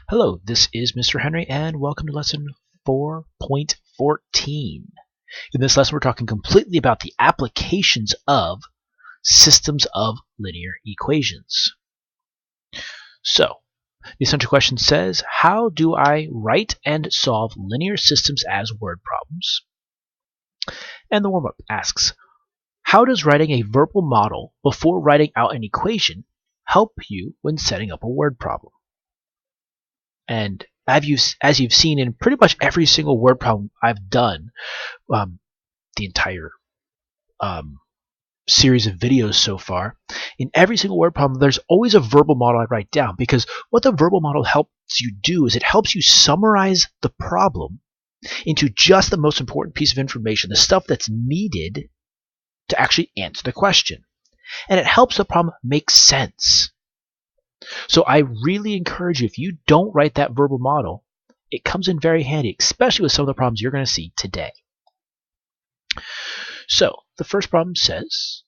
Hello, this is Mr. Henry, and welcome to lesson 4.14. In this lesson, we're talking completely about the applications of systems of linear equations. So, the essential question says, how do I write and solve linear systems as word problems? And the warm-up asks, how does writing a verbal model before writing out an equation help you when setting up a word problem? And as you've seen in pretty much every single word problem I've done, the entire series of videos so far, in every single word problem, there's always a verbal model I write down, because what the verbal model helps you do is it helps you summarize the problem into just the most important piece of information, the stuff that's needed to actually answer the question. And it helps the problem make sense. So I really encourage you, if you don't write that verbal model, it comes in very handy, especially with some of the problems you're going to see today. So the first problem says,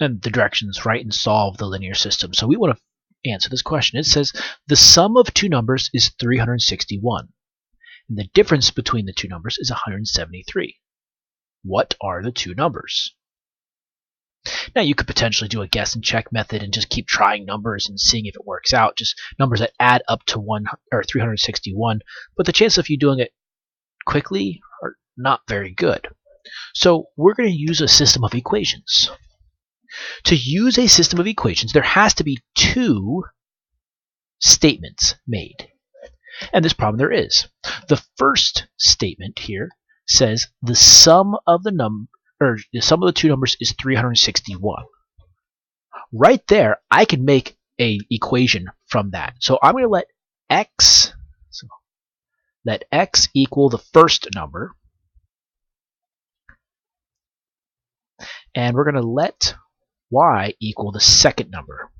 and the directions, write and solve the linear system. So we want to answer this question. It says the sum of two numbers is 361, and the difference between the two numbers is 173. What are the two numbers? Now you could potentially do a guess and check method and just keep trying numbers and seeing if it works out, just numbers that add up to 361, but the chances of you doing it quickly are not very good. So we're going to use a system of equations. To use a system of equations, there has to be two statements made. And this problem there is. The first statement here says the sum of the two numbers is 361. Right there, I can make an equation from that. So I'm going to let x equal the first number, and we're going to let y equal the second number.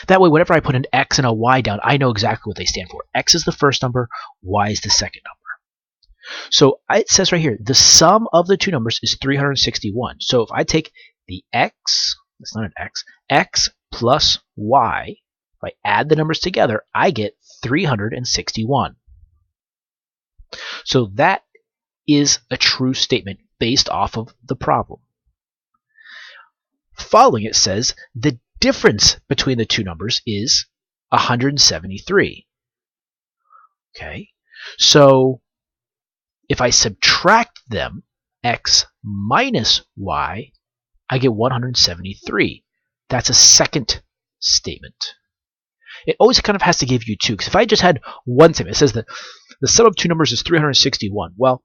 That way, whenever I put an x and a y down, I know exactly what they stand for. X is the first number, y is the second number. So it says right here, the sum of the two numbers is 361. So if I take the x, it's not an x plus y, if I add the numbers together, I get 361. So that is a true statement based off of the problem. Following it says the difference between the two numbers is 173. Okay, so if I subtract them, x minus y, I get 173. That's a second statement. It always kind of has to give you two, because if I just had one statement, it says that the sum of two numbers is 361. Well,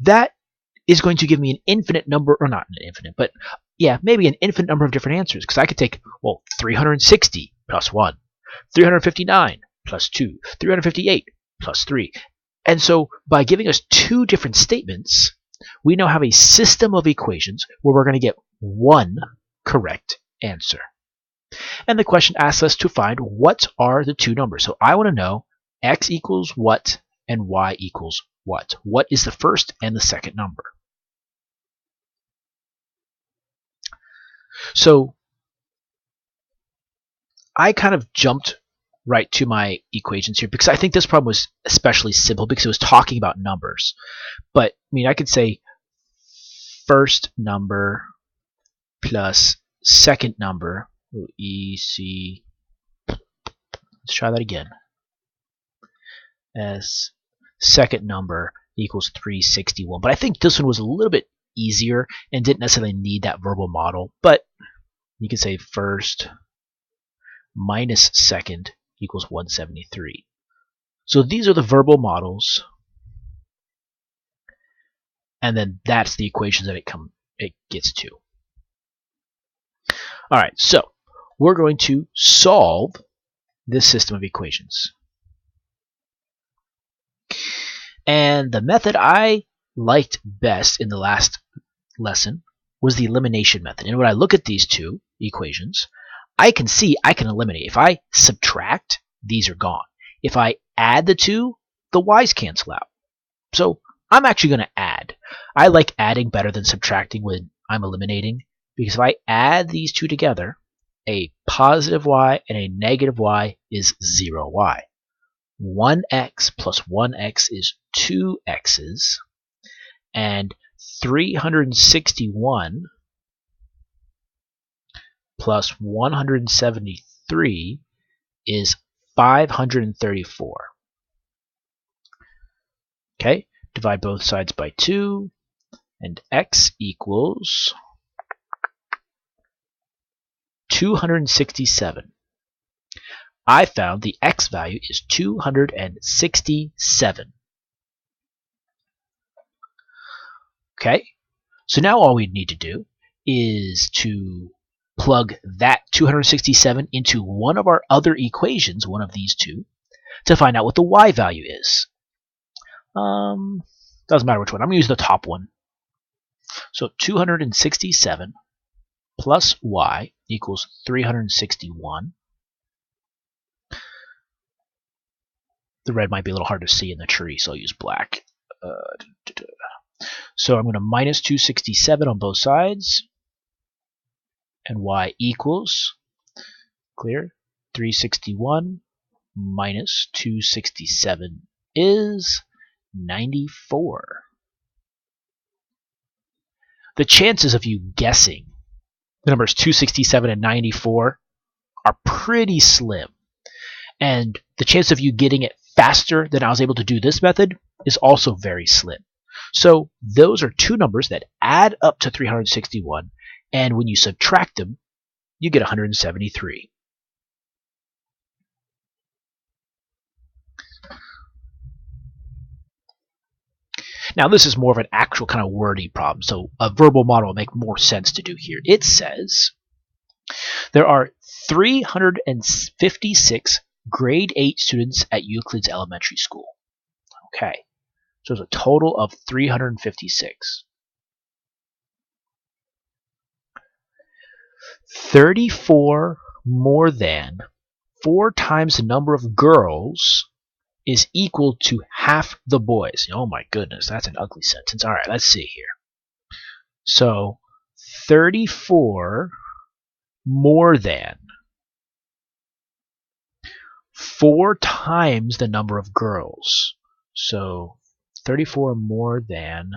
that is going to give me an infinite number, or not an infinite, but yeah, maybe an infinite number of different answers, because I could take, 360 plus 1, 359 plus 2, 358 plus 3. And so by giving us two different statements, we now have a system of equations where we're going to get one correct answer. And the question asks us to find what are the two numbers. So I want to know x equals what and y equals what. What is the first and the second number? So I kind of jumped right to my equations here, because I think this problem was especially simple because it was talking about numbers. But I mean, I could say first number plus second number, let's try that again, as second number equals 361. But I think this one was a little bit easier and didn't necessarily need that verbal model. But you could say first minus second equals 173. So these are the verbal models, and then that's the equations that it gets to. All right, so we're going to solve this system of equations. And the method I liked best in the last lesson was the elimination method. And when I look at these two equations, I can see I can eliminate. If I subtract, these are gone. If I add the two, the y's cancel out. So I'm actually going to add. I like adding better than subtracting when I'm eliminating, because if I add these two together, a positive y and a negative y is 0y. 1x plus 1x is 2x's, and 361 plus 173 is 534. Okay, divide both sides by 2, and x equals 267. I found the x value is 267. Okay, so now all we need to do is to plug that 267 into one of our other equations, one of these two, to find out what the y value is. Doesn't matter which one. I'm going to use the top one. So 267 plus y equals 361. The red might be a little hard to see in the tree, so I'll use black. So I'm going to minus 267 on both sides, and y equals, clear, 361 minus 267 is 94. The chances of you guessing the numbers 267 and 94 are pretty slim. And the chance of you getting it faster than I was able to do this method is also very slim. So those are two numbers that add up to 361, and when you subtract them, you get 173. Now this is more of an actual kind of wordy problem, so a verbal model will make more sense to do here. It says there are 356 grade 8 students at Euclid's elementary school. Okay, so there's a total of 356. 34 more than 4 times the number of girls is equal to half the boys. Oh my goodness, that's an ugly sentence. All right, let's see here. So 34 more than 4 times the number of girls. So 34 more than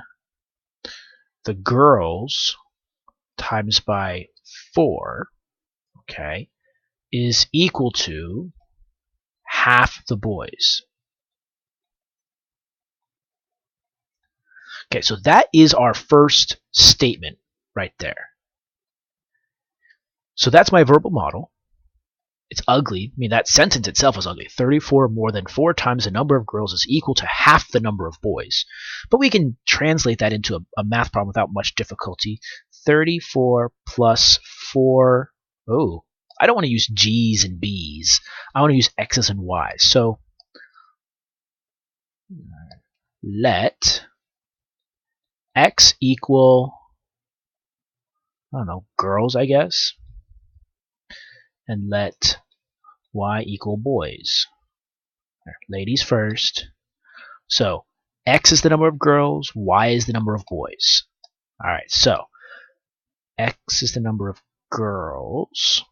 the girls times by 4, okay, is equal to half the boys. Okay, so that is our first statement right there. So that's my verbal model. It's ugly. I mean, that sentence itself is ugly. 34 more than 4 times the number of girls is equal to half the number of boys. But we can translate that into a math problem without much difficulty. 34 plus 4. Oh, I don't want to use G's and B's. I want to use X's and Y's. So let X equal, I don't know, girls, I guess. And let Y equal boys. Ladies first. So X is the number of girls, Y is the number of boys. Alright, so X is the number of girls,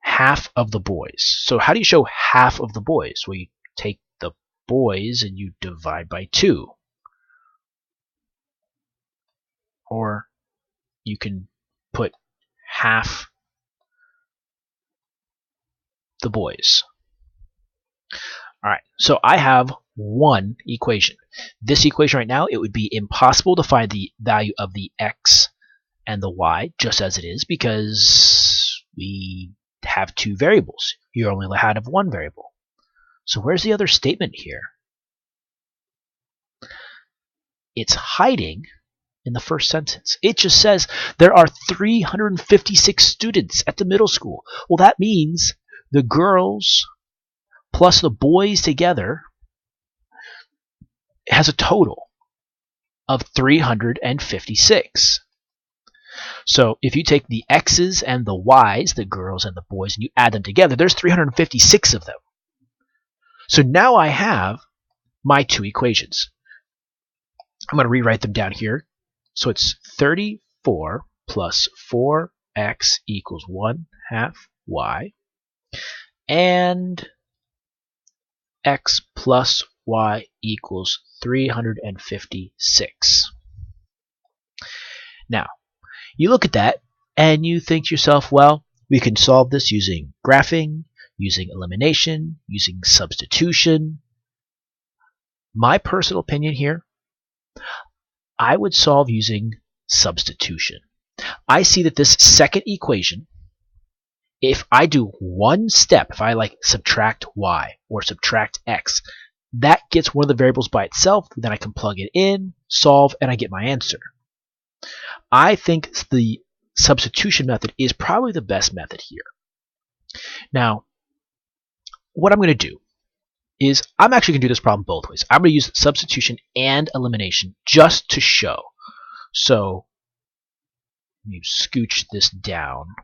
half of the boys. So how do you show half of the boys? Well, you take the boys and you divide by 2. Or you can put half the boys. Alright, so I have one equation. This equation right now, it would be impossible to find the value of the X and the Y just as it is because we have 2 variables. You only allowed to have 1 variable. So where's the other statement here? It's hiding in the first sentence. It just says there are 356 students at the middle school. Well, that means the girls plus the boys together has a total of 356. So if you take the X's and the Y's, the girls and the boys, and you add them together, there's 356 of them. So now I have my 2 equations. I'm going to rewrite them down here. So it's 34 plus 4 x equals 1/2 y, and x plus y equals 356. Now, you look at that and you think to yourself, well, we can solve this using graphing, using elimination, using substitution. My personal opinion here, I would solve using substitution. I see that this second equation, if I do one step, if I subtract y or subtract x, that gets one of the variables by itself, then I can plug it in, solve, and I get my answer. I think the substitution method is probably the best method here. Now, what I'm going to do is I'm actually going to do this problem both ways. I'm going to use substitution and elimination just to show. So let me scooch this down,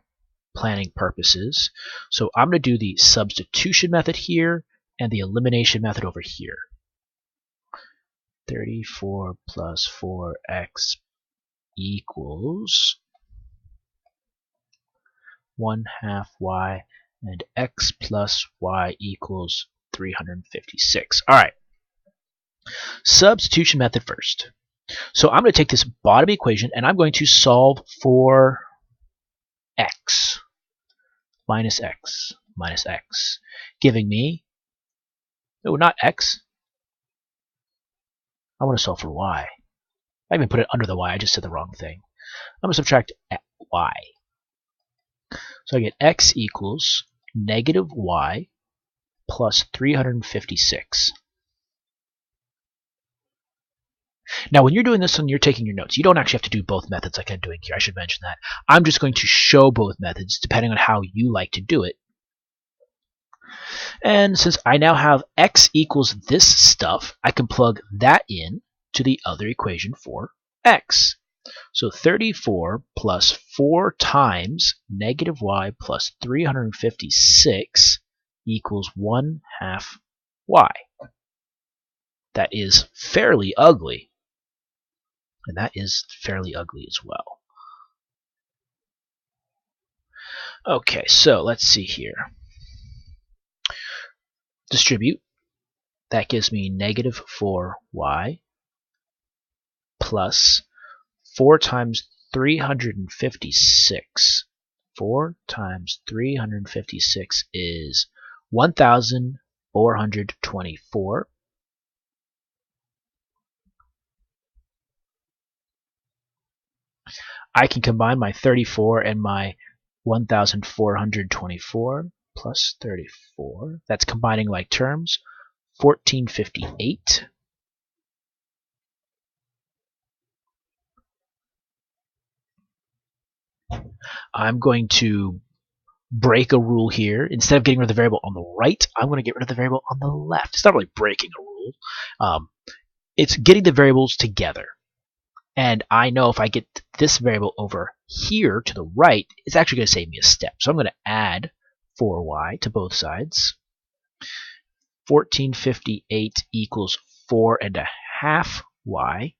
planning purposes. So I'm going to do the substitution method here and the elimination method over here. 34 plus 4x equals 1/2 y, and x plus y equals 356. All right. Substitution method first. So I'm going to take this bottom equation and I'm going to solve for x minus x minus x, giving me, oh, not x. I want to solve for y. I even put it under the y. I just said the wrong thing. I'm going to subtract y. So I get x equals negative y plus 356. Now, when you're doing this and you're taking your notes, you don't actually have to do both methods like I'm doing here. I should mention that. I'm just going to show both methods depending on how you like to do it. And since I now have x equals this stuff, I can plug that in to the other equation for x. So 34 plus 4 times negative y plus 356 equals 1/2 y. That is fairly ugly. And that is fairly ugly as well. Okay, so let's see here. Distribute. That gives me negative 4y plus 4 times 356. 4 times 356 is 1,424. I can combine my 34 and my 1,424 plus 34. That's combining like terms. 1458. I'm going to break a rule here. Instead of getting rid of the variable on the right, I'm going to get rid of the variable on the left. It's not really breaking a rule. It's getting the variables together. And I know if I get this variable over here to the right, it's actually going to save me a step. So I'm going to add 4y to both sides. 1458 equals 4.5 y.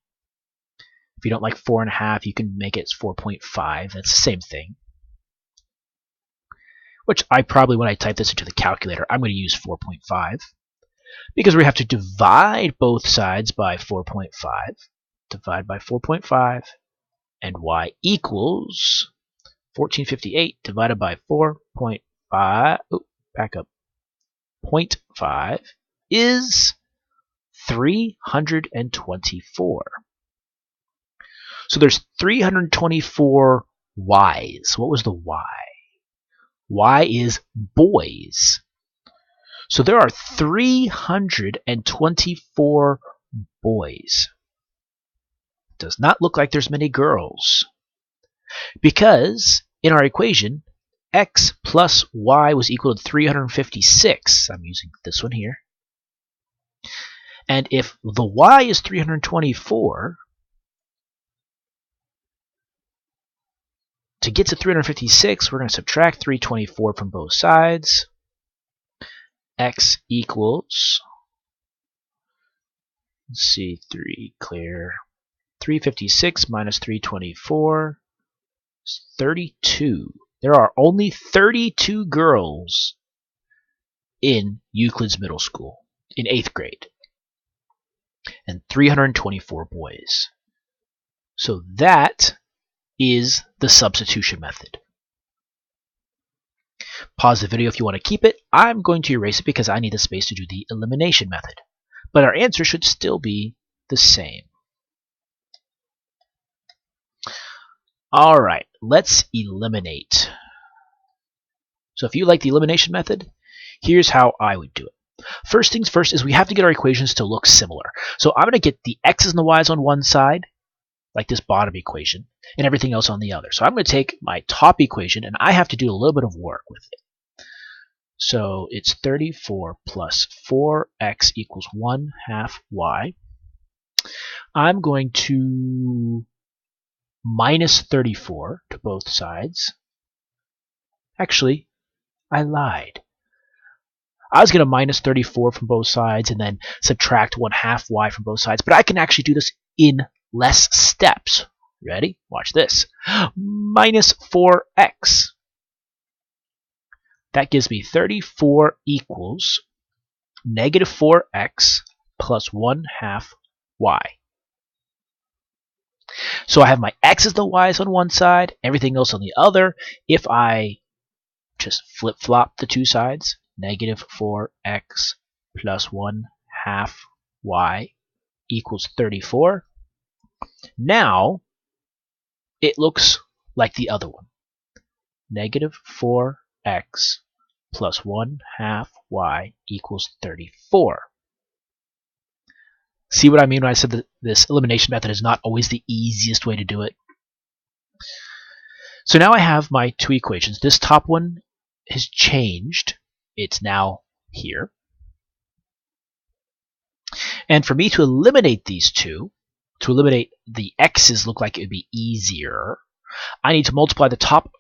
If you don't like 4.5, you can make it 4.5. That's the same thing. Which I probably, when I type this into the calculator, I'm going to use 4.5. Because we have to divide both sides by 4.5. Divide by 4.5, and y equals 1458 divided by 4.5, back up, 0.5 is 324. So there's 324 y's. What was the y? Y is boys. So there are 324 boys. Does not look like there's many girls. Because in our equation, x plus y was equal to 356. I'm using this one here. And if the y is 324, to get to 356, we're going to subtract 324 from both sides. X equals, let's see, 3 clear. 356 minus 324 It's 32. There are only 32 girls in Euclid's middle school in 8th grade and 324 boys. So that is the substitution method. Pause the video if you want to keep it. I'm going to erase it because I need the space to do the elimination method. But our answer should still be the same. Alright, let's eliminate. So if you like the elimination method, here's how I would do it. First things first is we have to get our equations to look similar. So I'm going to get the x's and the y's on one side, like this bottom equation, and everything else on the other. So I'm going to take my top equation, and I have to do a little bit of work with it. So it's 34 plus 4x equals 1/2 y. I'm going to minus 34 to both sides. Actually, I lied. I was going to minus 34 from both sides and then subtract 1/2 y from both sides, but I can actually do this in less steps. Ready? Watch this. Minus 4x. That gives me 34 equals negative 4x plus 1/2 y. So I have my x's and the y's on one side, everything else on the other. If I just flip-flop the two sides, negative 4x plus 1/2 y equals 34. Now it looks like the other one. Negative 4x plus 1/2 y equals 34. See what I mean when I said that this elimination method is not always the easiest way to do it? So now I have my two equations. This top one has changed. It's now here. And for me to eliminate these two, to eliminate the x's look like it would be easier, I need to multiply the top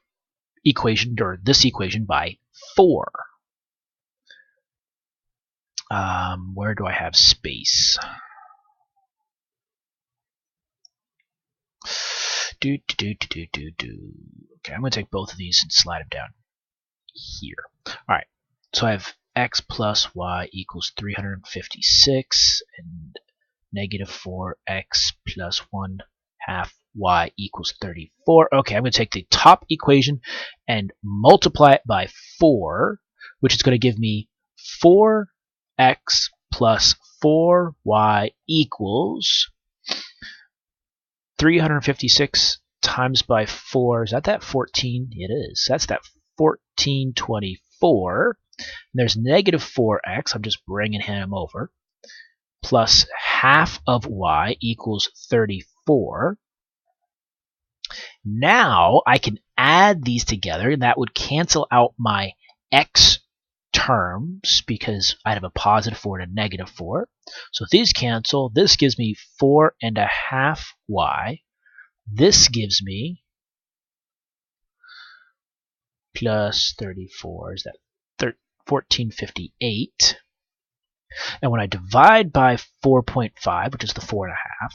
equation, or this equation, by 4. Where do I have space? Okay, I'm going to take both of these and slide them down here. Alright, so I have x plus y equals 356 and negative 4x plus 1/2 y equals 34. Okay, I'm going to take the top equation and multiply it by 4, which is going to give me 4x plus 4y equals 356 times by 4. Is that 14? It is. That's that 1424. And there's negative 4x. I'm just bringing him over. Plus half of y equals 34. Now I can add these together, and that would cancel out my x terms because I have a positive 4 and a negative 4. So if these cancel, this gives me 4.5 y. This gives me plus 34, is that 1458. And when I divide by 4.5, which is the 4.5,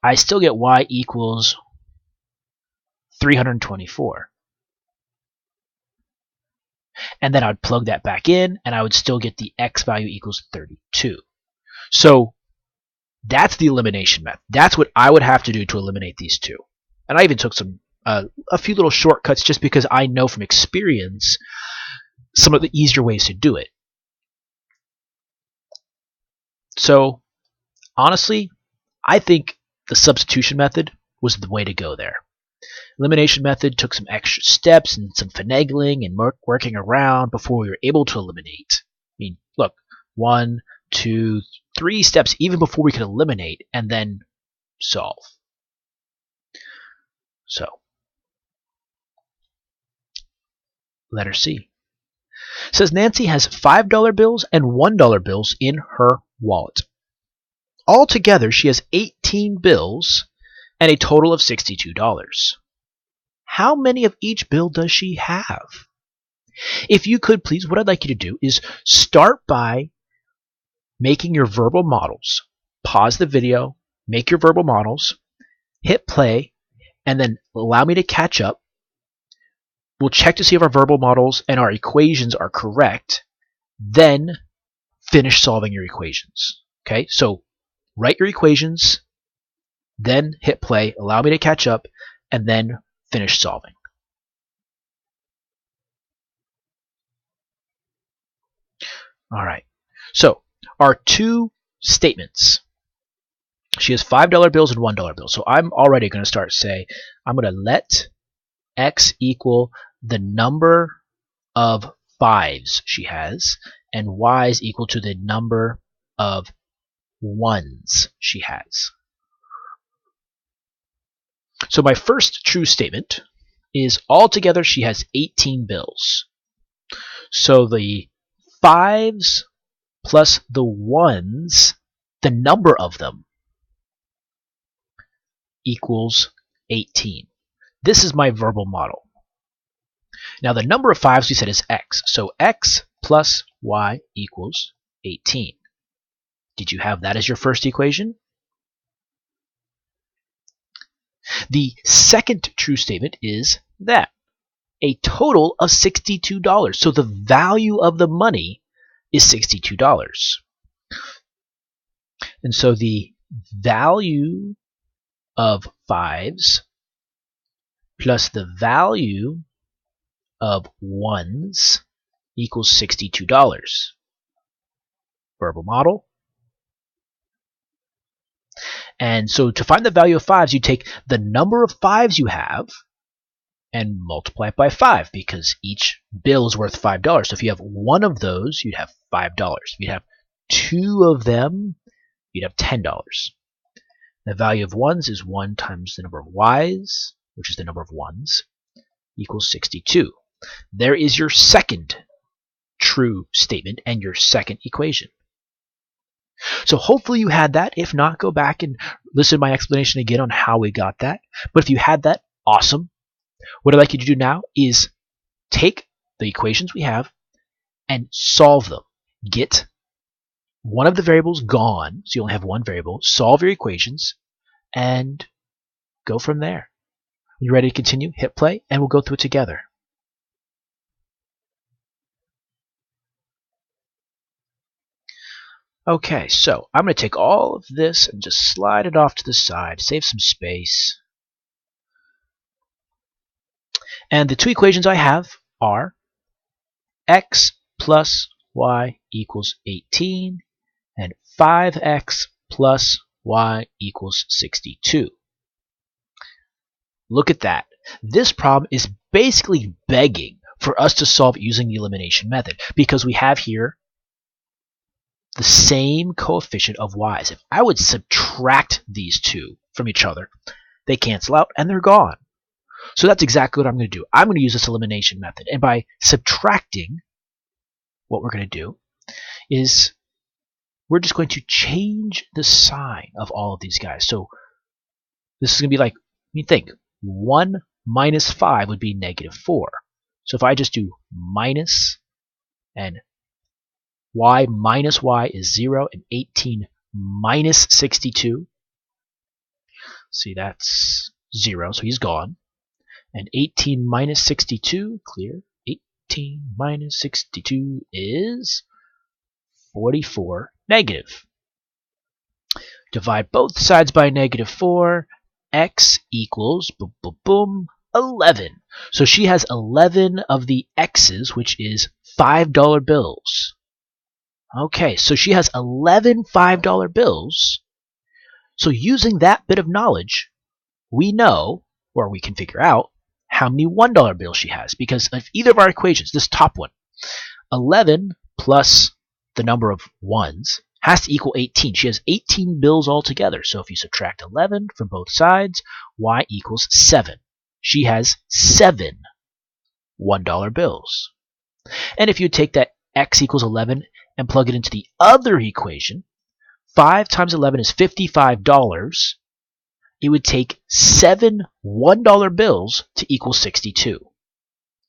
I still get y equals 324. And then I would plug that back in, and I would still get the x value equals 32. So that's the elimination method. That's what I would have to do to eliminate these two. And I even took some a few little shortcuts just because I know from experience some of the easier ways to do it. So honestly, I think the substitution method was the way to go there. Elimination method took some extra steps and some finagling and working around before we were able to eliminate. I mean, look, 1, 2, 3 steps even before we could eliminate and then solve. So, letter C. It says Nancy has $5 bills and $1 bills in her wallet. Altogether, she has 18 bills and a total of $62. How many of each bill does she have? If you could, please, what I'd like you to do is start by making your verbal models. Pause the video, make your verbal models, hit play, and then allow me to catch up. We'll check to see if our verbal models and our equations are correct. Then finish solving your equations. Okay, so write your equations, then hit play, allow me to catch up, and then finish solving. All right, so our two statements. She has $5 bills and $1 bills. So I'm already going to start say, I'm going to let X equal the number of fives she has, and Y is equal to the number of ones she has. So my first true statement is altogether she has 18 bills. So the fives plus the ones, the number of them, equals 18. This is my verbal model. Now the number of fives we said is X. So X plus Y equals 18. Did you have that as your first equation? The second true statement is that a total of $62. So the value of the money is $62. And so the value of fives plus the value of ones equals $62. Verbal model. And so to find the value of fives, you take the number of fives you have and multiply it by 5, because each bill is worth $5. So if you have one of those, you'd have $5. If you have two of them, you'd have $10. The value of ones is 1 times the number of y's, which is the number of ones, equals 62. There is your second true statement and your second equation. So hopefully you had that. If not, go back and listen to my explanation again on how we got that. But if you had that, awesome. What I'd like you to do now is take the equations we have and solve them. Get one of the variables gone, so you only have one variable, solve your equations, and go from there. When you're ready to continue, hit play, and we'll go through it together. Okay, so I'm going to take all of this and just slide it off to the side, save some space. And the two equations I have are x plus y equals 18 and 5x plus y equals 62. Look at that. This problem is basically begging for us to solve using the elimination method, because we have here the same coefficient of y's. If I would subtract these two from each other, they cancel out and they're gone. So that's exactly what I'm going to do. I'm going to use this elimination method. And by subtracting, what we're going to do is we're just going to change the sign of all of these guys. So this is going to be like, think, 1 minus 5 would be negative 4. So if I just do minus, and y minus y is 0, and 18 minus 62, see, that's 0, so he's gone. And 18 minus 62, clear, 18 minus 62 is 44 negative. Divide both sides by negative 4, x equals, boom, boom, boom, 11. So she has 11 of the x's, which is $5 bills. Okay, so she has 11 $5 bills. So using that bit of knowledge, we know, or we can figure out, how many $1 bills she has, because of either of our equations, this top one, 11 plus the number of ones has to equal 18. She has 18 bills altogether. So if you subtract 11 from both sides, y equals 7. She has 7 $1 bills. And if you take that x equals 11 and plug it into the other equation, 5 times 11 is $55. It would take 7 $1 bills to equal 62.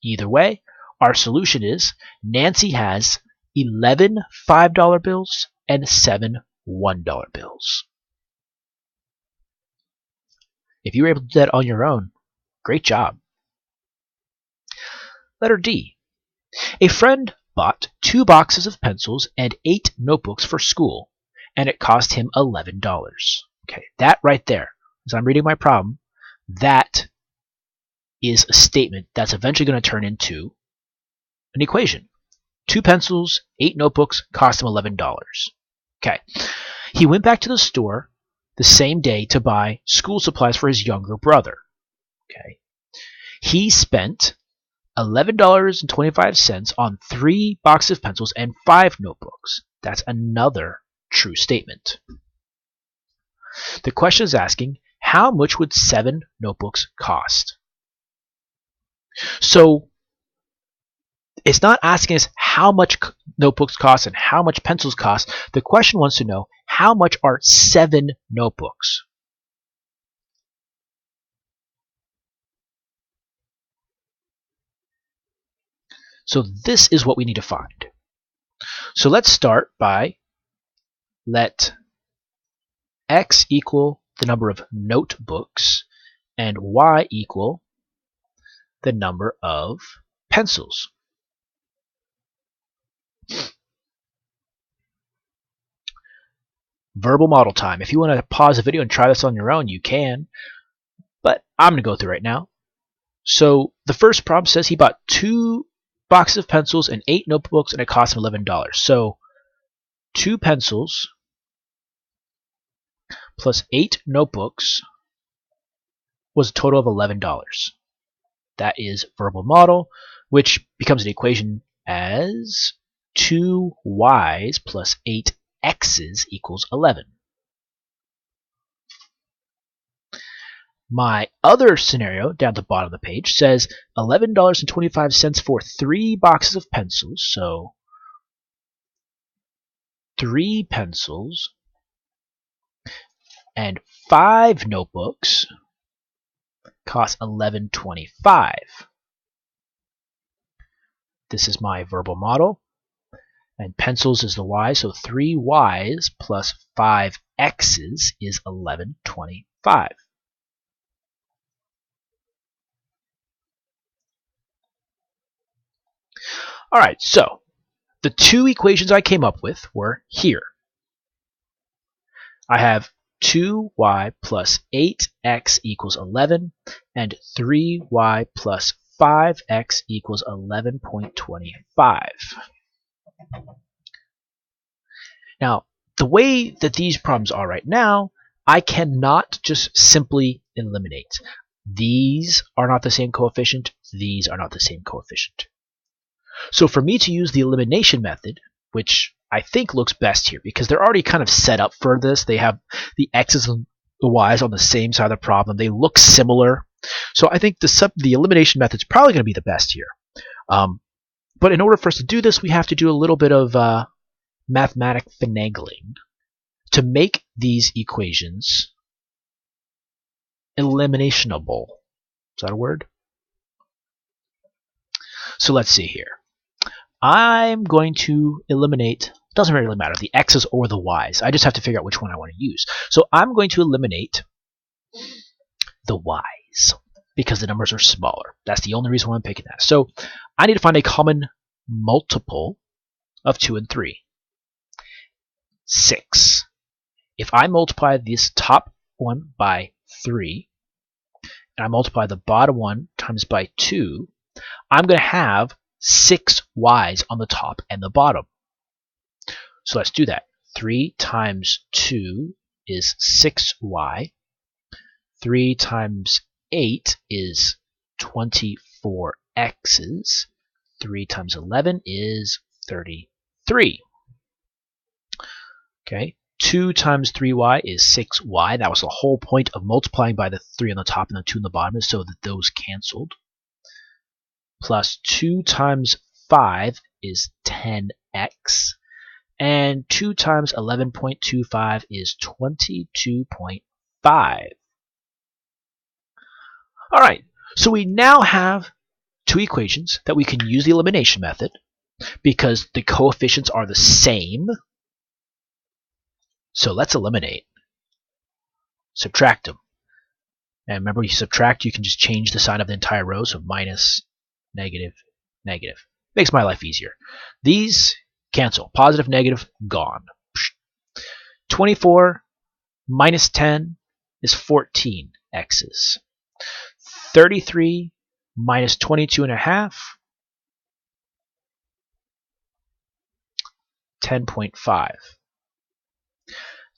Either way, our solution is Nancy has 11 $5 bills and 7 $1 bills. If you were able to do that on your own, great job. Letter D. A friend bought 2 boxes of pencils and 8 notebooks for school, and it cost him $11. Okay, that right there, as I'm reading my problem, that is a statement that's eventually going to turn into an equation. 2 pencils, 8 notebooks, cost him $11. Okay. He went back to the store the same day to buy school supplies for his younger brother. Okay. He spent $11.25 on 3 boxes of pencils and 5 notebooks. That's another true statement. The question is asking, how much would 7 notebooks cost? So it's not asking us how much notebooks cost and how much pencils cost. The question wants to know, how much are 7 notebooks? So this is what we need to find. So let's start by let x equal the number of notebooks and y equal the number of pencils. Verbal model time. If you want to pause the video and try this on your own, you can. But I'm going to go through right now. So the first problem says he bought 2 boxes of pencils and 8 notebooks, and it cost him $11. So 2 pencils plus 8 notebooks was a total of $11. That is verbal model, which becomes an equation as 2y's plus 8x's equals 11. My other scenario down at the bottom of the page says $11.25 for 3 boxes of pencils. So 3 pencils and 5 notebooks cost $11.25. This is my verbal model. And pencils is the y, so 3y's plus 5x's is $11.25. All right, so the 2 equations I came up with were here. I have 2y plus 8x equals 11, and 3y plus 5x equals 11.25. Now, the way that these problems are right now, I cannot just simply eliminate. These are not the same coefficient. These are not the same coefficient. So for me to use the elimination method, which I think looks best here, because they're already kind of set up for this. They have the x's and the y's on the same side of the problem. They look similar. So I think the elimination method is probably going to be the best here. But in order for us to do this, we have to do a little bit of mathematic finagling to make these equations eliminationable. Is that a word? So let's see here. I'm going to eliminate, doesn't really matter, the x's or the y's. I just have to figure out which one I want to use. So I'm going to eliminate the y's because the numbers are smaller. That's the only reason why I'm picking that. So I need to find a common multiple of 2 and 3. 6. If I multiply this top one by 3, and I multiply the bottom one times by 2, I'm going to have 6 y's on the top and the bottom. So let's do that. 3 times 2 is 6y. 3 times 8 is 24x's. 3 times 11 is 33. Okay, 2 times 3y is 6y. That was the whole point of multiplying by the 3 on the top and the 2 on the bottom, is so that those canceled. Plus 2 times 5 is 10x. And 2 times 11.25 is 22.5. All right, so we now have 2 equations that we can use the elimination method because the coefficients are the same. So let's eliminate. Subtract them. And remember, you subtract, you can just change the sign of the entire row, so minus, negative, negative. Makes my life easier. These cancel. Positive, negative, gone. 24 minus 10 is 14 x's. 33 minus 22 and a half, 10.5.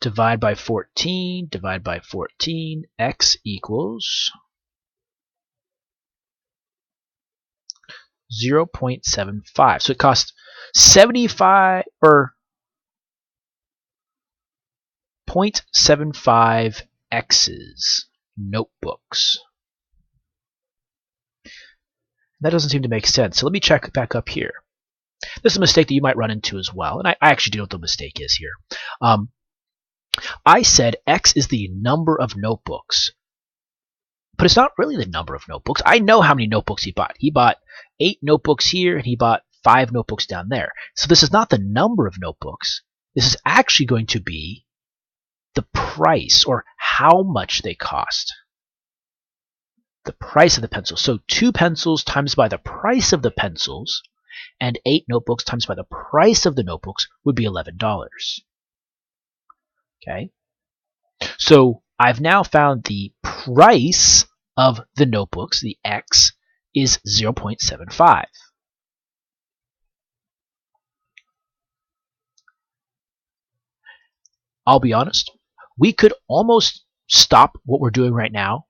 Divide by 14, x equals 0.75. So it costs 75 or 0.75 x's notebooks. That doesn't seem to make sense. So let me check back up here. This is a mistake that you might run into as well, and I actually do know what the mistake is here. I said x is the number of notebooks, but it's not really the number of notebooks. I know how many notebooks he bought. He bought 8 notebooks here, and he bought 5 notebooks down there. So this is not the number of notebooks. This is actually going to be the price, or how much they cost. The price of the pencils. So 2 pencils times by the price of the pencils, and 8 notebooks times by the price of the notebooks would be $11. Okay, so I've now found the price of the notebooks, the x, is 0.75. I'll be honest, we could almost stop what we're doing right now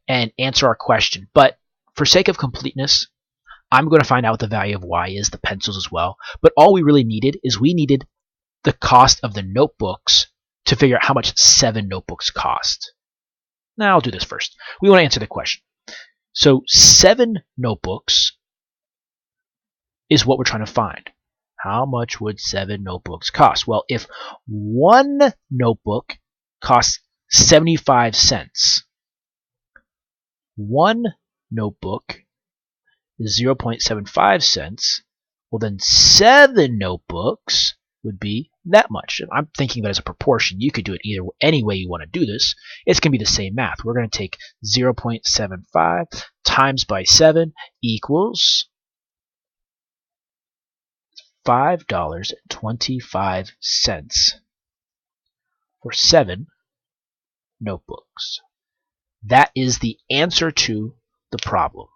and answer our question, but for sake of completeness, I'm going to find out what the value of y is, the pencils as well, but all we really needed is we needed the cost of the notebooks to figure out how much 7 notebooks cost. Now I'll do this first. We want to answer the question. So 7 notebooks is what we're trying to find. How much would 7 notebooks cost? Well, if one notebook costs 75 cents, one notebook is 0.75 cents, well then 7 notebooks would be that much. I'm thinking that as a proportion. You could do it any way you want to do this. It's going to be the same math. We're going to take 0.75 times by 7 equals $5.25 for 7 notebooks. That is the answer to the problem.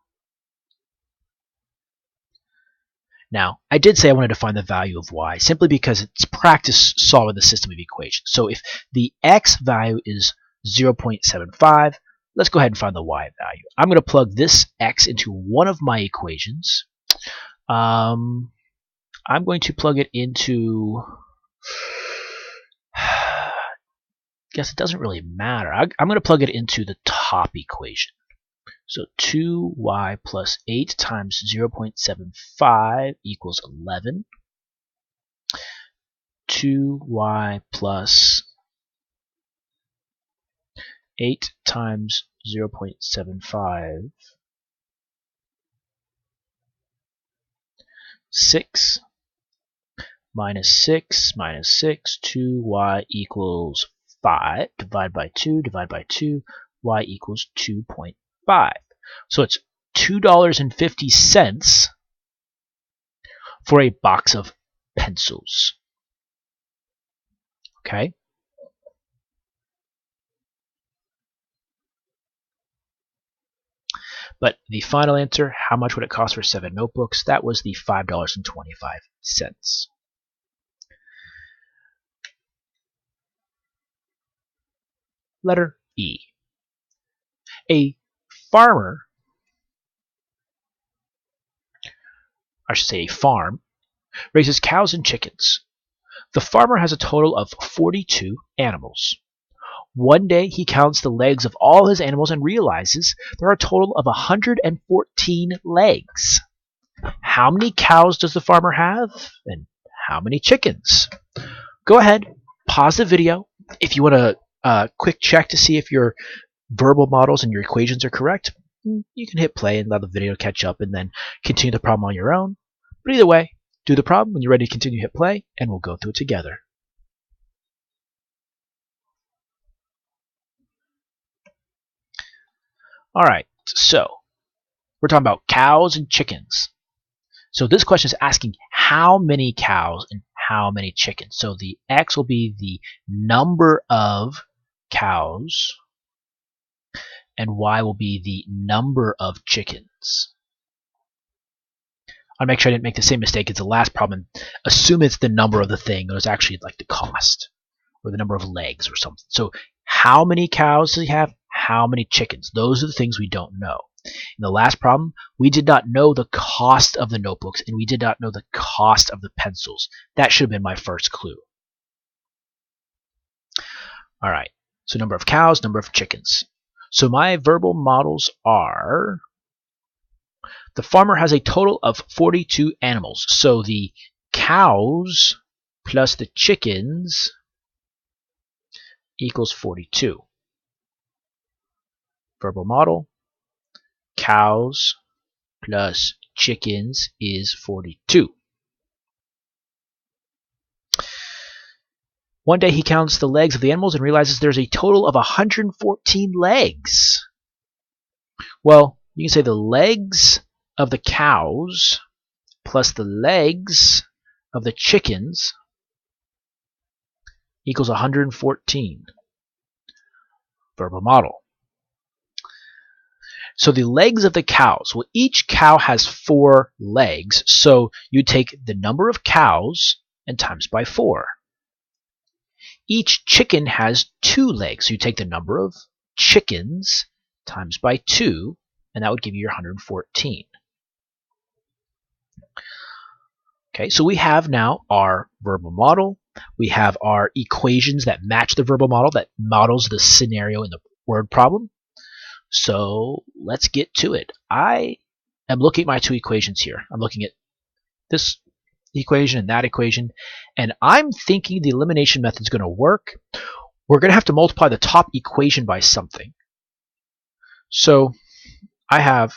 Now, I did say I wanted to find the value of y simply because it's practice solving the system of equations. So if the x value is 0.75, let's go ahead and find the y value. I'm going to plug this x into one of my equations. I'm going to plug it into, I guess it doesn't really matter. I'm going to plug it into the top equation. So 2y plus 8 times 0.75 equals 11. 2y plus 8 times 0.75, 6 minus 6 minus 6, 2y equals 5. Divide by 2, y equals 2.5. So it's $2.50 for a box of pencils. Okay? But the final answer, how much would it cost for 7 notebooks? That was the $5.25. Letter E. A farmer, I should say a farm, raises cows and chickens. The farmer has a total of 42 animals. One day he counts the legs of all his animals and realizes there are a total of 114 legs. How many cows does the farmer have? And how many chickens? Go ahead, pause the video. If you want a quick check to see if your verbal models and your equations are correct, you can hit play and allow the video to catch up and then continue the problem on your own. But either way, do the problem. When you're ready to continue, hit play, and we'll go through it together. All right, so we're talking about cows and chickens. So this question is asking how many cows and how many chickens. So the x will be the number of cows, and y will be the number of chickens. I'll make sure I didn't make the same mistake as the last problem. Assume it's the number of the thing, but it's actually like the cost, or the number of legs or something. So how many cows does he have? How many chickens? Those are the things we don't know. In the last problem, we did not know the cost of the notebooks, and we did not know the cost of the pencils. That should have been my first clue. All right, so number of cows, number of chickens. So my verbal models are, the farmer has a total of 42 animals. So the cows plus the chickens equals 42. Verbal model, cows plus chickens is 42. One day he counts the legs of the animals and realizes there's a total of 114 legs. Well, you can say the legs of the cows plus the legs of the chickens equals 114. Verbal model. So the legs of the cows, well, each cow has 4 legs, so you take the number of cows and times by 4. Each chicken has 2 legs, so you take the number of chickens times by 2, and that would give you your 114. Okay, so we have now our verbal model. We have our equations that match the verbal model, that models the scenario in the word problem. So let's get to it. I am looking at my 2 equations here. I'm looking at this equation and that equation, and I'm thinking the elimination method is going to work. We're going to have to multiply the top equation by something. So I have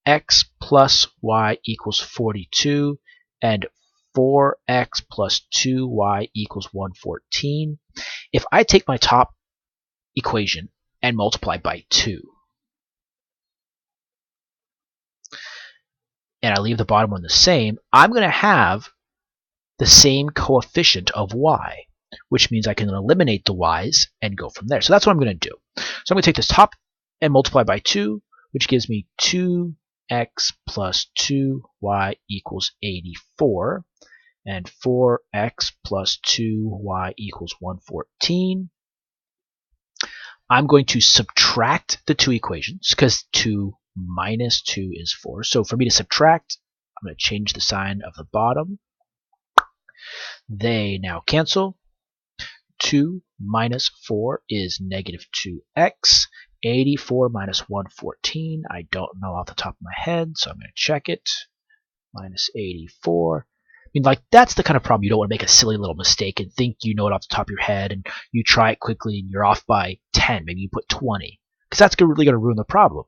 x plus y equals 42 and 4x plus 2y equals 114. If I take my top equation and multiply by 2, and I leave the bottom one the same, I'm going to have the same coefficient of y, which means I can eliminate the y's and go from there. So that's what I'm going to do. So I'm going to take this top and multiply by 2, which gives me 2x plus 2y equals 84, and 4x plus 2y equals 114. I'm going to subtract the 2 equations, because 2 minus 2 is 4. So for me to subtract, I'm going to change the sign of the bottom. They now cancel. 2 minus 4 is negative 2x. 84 minus 114, I don't know off the top of my head, so I'm going to check it. Minus 84. I mean, like, that's the kind of problem you don't want to make a silly little mistake and think you know it off the top of your head, and you try it quickly and you're off by 10. Maybe you put 20, because that's really going to ruin the problem.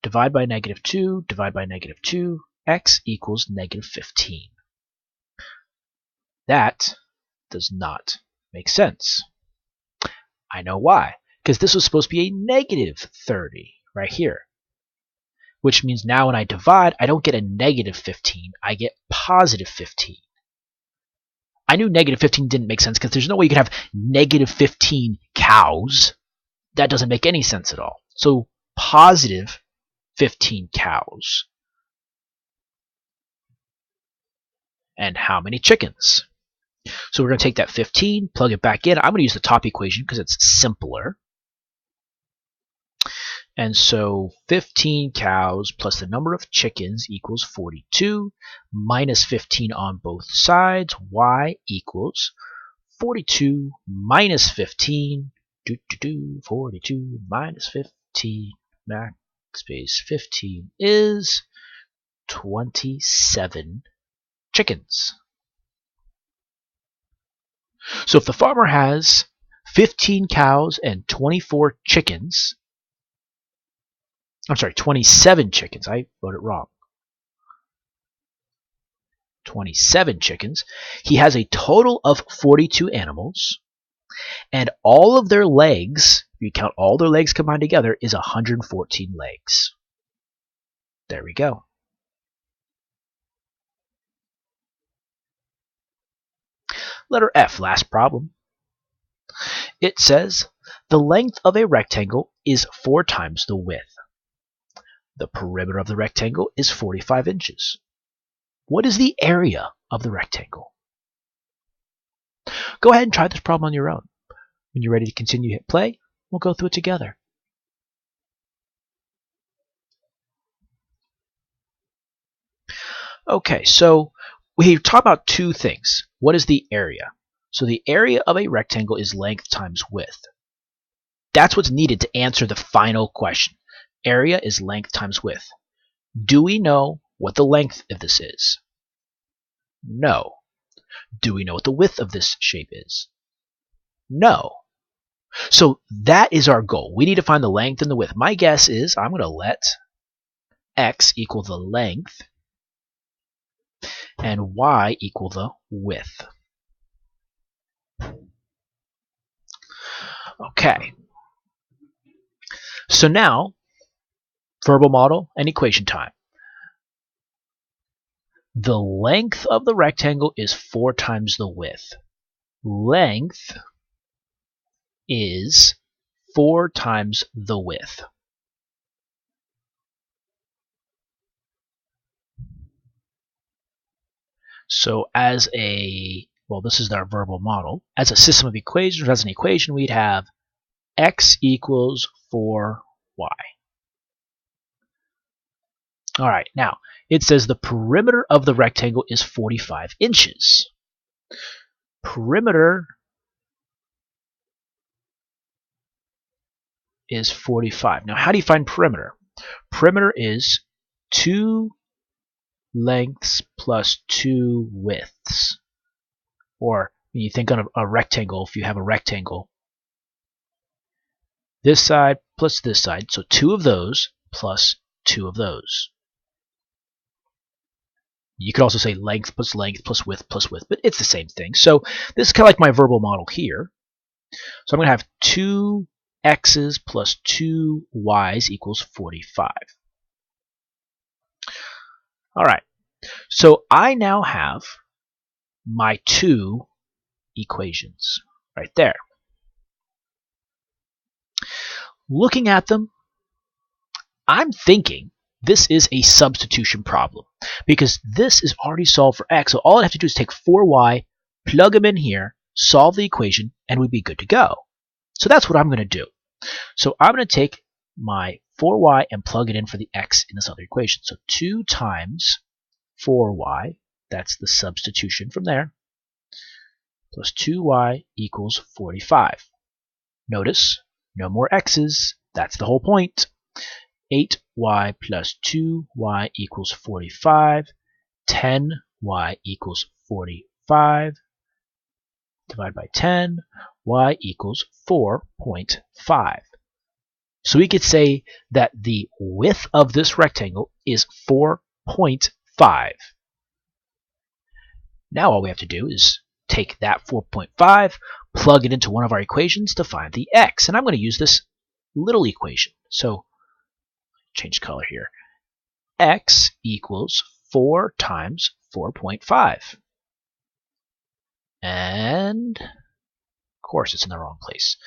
Divide by negative 2, divide by negative 2, x equals negative 15. That does not make sense. I know why. Because this was supposed to be a negative 30 right here. Which means now when I divide, I don't get a negative 15, I get positive 15. I knew negative 15 didn't make sense because there's no way you could have negative 15 cows. That doesn't make any sense at all. So positive 15 cows. And how many chickens? So we're going to take that 15, plug it back in. I'm going to use the top equation because it's simpler. And so 15 cows plus the number of chickens equals 42, minus 15 on both sides. Y equals 42 minus 15. 42 minus 15. Backspace 15 is 27 chickens. So if the farmer has 15 cows and 24 chickens, I'm sorry, 27 chickens. I wrote it wrong. 27 chickens. He has a total of 42 animals, and all of their legs you count all their legs combined together, is 114 legs. There we go. Letter F, last problem. It says, the length of a rectangle is 4 times the width. The perimeter of the rectangle is 45 inches. What is the area of the rectangle? Go ahead and try this problem on your own. When you're ready to continue, hit play. We'll go through it together. Okay, so we talk about two things. What is the area? So the area of a rectangle is length times width. That's what's needed to answer the final question. Area is length times width. Do we know what the length of this is? No. Do we know what the width of this shape is? No. So that is our goal. We need to find the length and the width. My guess is I'm going to let x equal the length and y equal the width. Okay. So now, verbal model and equation time. The length of the rectangle is 4 times the width. Length is 4 times the width. So as a, well, this is our verbal model. As a system of equations, as an equation, we'd have x equals 4y. All right, now it says the perimeter of the rectangle is 45 inches. Perimeter is 45. Now, how do you find perimeter? Perimeter is 2 lengths plus 2 widths. Or when you think on a rectangle, if you have a rectangle, this side plus this side, so 2 of those plus 2 of those. You could also say length plus width, but it's the same thing. So this is kind of like my verbal model here. So I'm going to have 2 x's plus 2 y's equals 45. All right, so I now have my 2 equations right there. Looking at them, I'm thinking this is a substitution problem because this is already solved for x. So all I have to do is take 4y, plug them in here, solve the equation, and we'd be good to go. So that's what I'm going to do. So I'm going to take my 4y and plug it in for the x in this other equation. So 2 times 4y, that's the substitution from there, plus 2y equals 45. Notice, no more x's. That's the whole point. 8y plus 2y equals 45. 10y equals 45. Divide by 10, y equals 4.5. So we could say that the width of this rectangle is 4.5. Now all we have to do is take that 4.5, plug it into one of our equations to find the x. And I'm going to use this little equation. So change color here. X equals 4 times 4.5. And, of course, it's in the wrong place.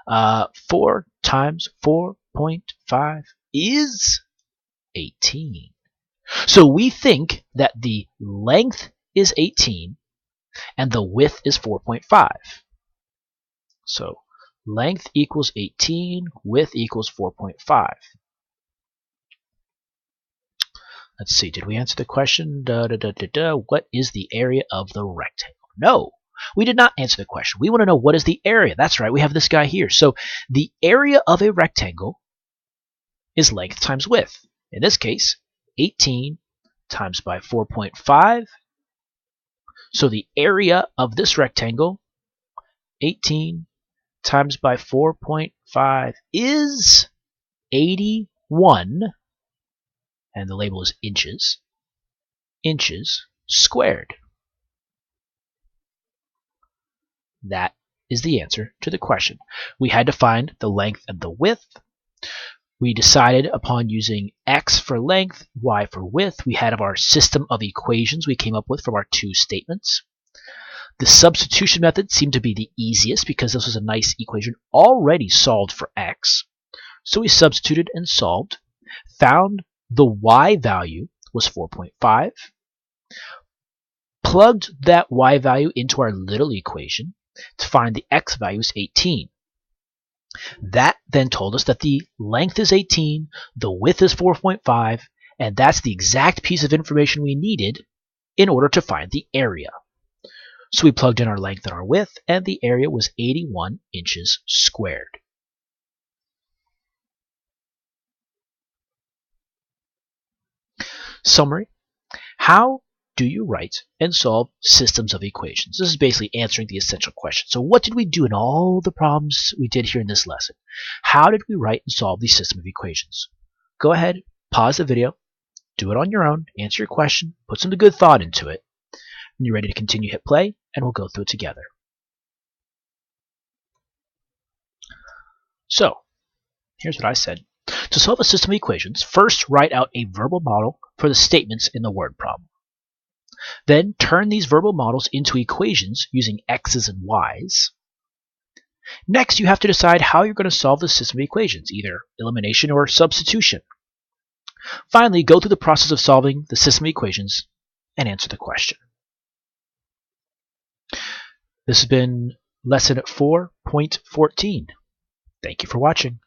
4 times 4.5 is 18. So we think that the length is 18 and the width is 4.5. So length equals 18, width equals 4.5. Let's see, did we answer the question? What is the area of the rectangle? No, we did not answer the question. We want to know what is the area. That's right, we have this guy here. So the area of a rectangle is length times width. In this case, 18 times by 4.5. So the area of this rectangle, 18 times by 4.5 is 81. And the label is inches squared. That is the answer to the question. We had to find the length and the width. We decided upon using x for length, y for width. We had our system of equations we came up with from our two statements. The substitution method seemed to be the easiest because this was a nice equation already solved for x. So we substituted and solved, found the y value was 4.5, plugged that y value into our little equation to find the x value is 18. That then told us that the length is 18, the width is 4.5, and that's the exact piece of information we needed in order to find the area. So we plugged in our length and our width, and the area was 81 inches squared. Summary: how do you write and solve systems of equations? This is basically answering the essential question. So what did we do in all the problems we did here in this lesson? How did we write and solve these system of equations? Go ahead, pause the video, do it on your own, answer your question, put some good thought into it. When you're ready to continue, hit play, and we'll go through it together. So, here's what I said. To solve a system of equations, first write out a verbal model for the statements in the word problem. Then turn these verbal models into equations using x's and y's. Next, you have to decide how you're going to solve the system of equations, either elimination or substitution. Finally, go through the process of solving the system of equations and answer the question. This has been lesson 4.14. Thank you for watching.